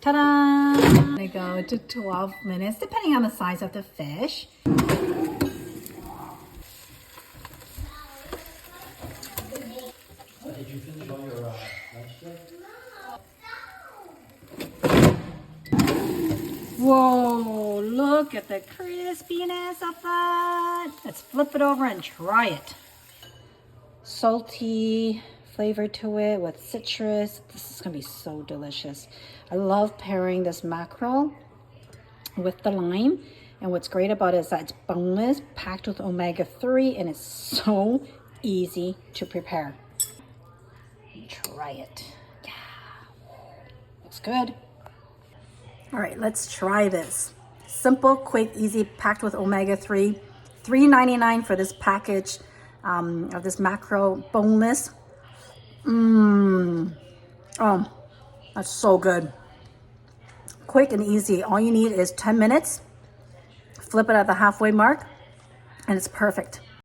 Ta-da! I'm gonna go to 12 minutes, depending on the size of the fish. Did you finish all your lunch today? Whoa, look at the crispiness of that. Let's flip it over and try it. Salty flavor to it with citrus. This is gonna be so delicious. I love pairing this mackerel with the lime. And what's great about it is that it's boneless, packed with omega-3, and it's so easy to prepare. Try it. Yeah, looks good. All right, let's try this. Simple, quick, easy, packed with omega-3. $3.99 for this package of this mackerel boneless. Oh, that's so good. Quick and easy. All you need is 10 minutes. Flip it at the halfway mark, and it's perfect.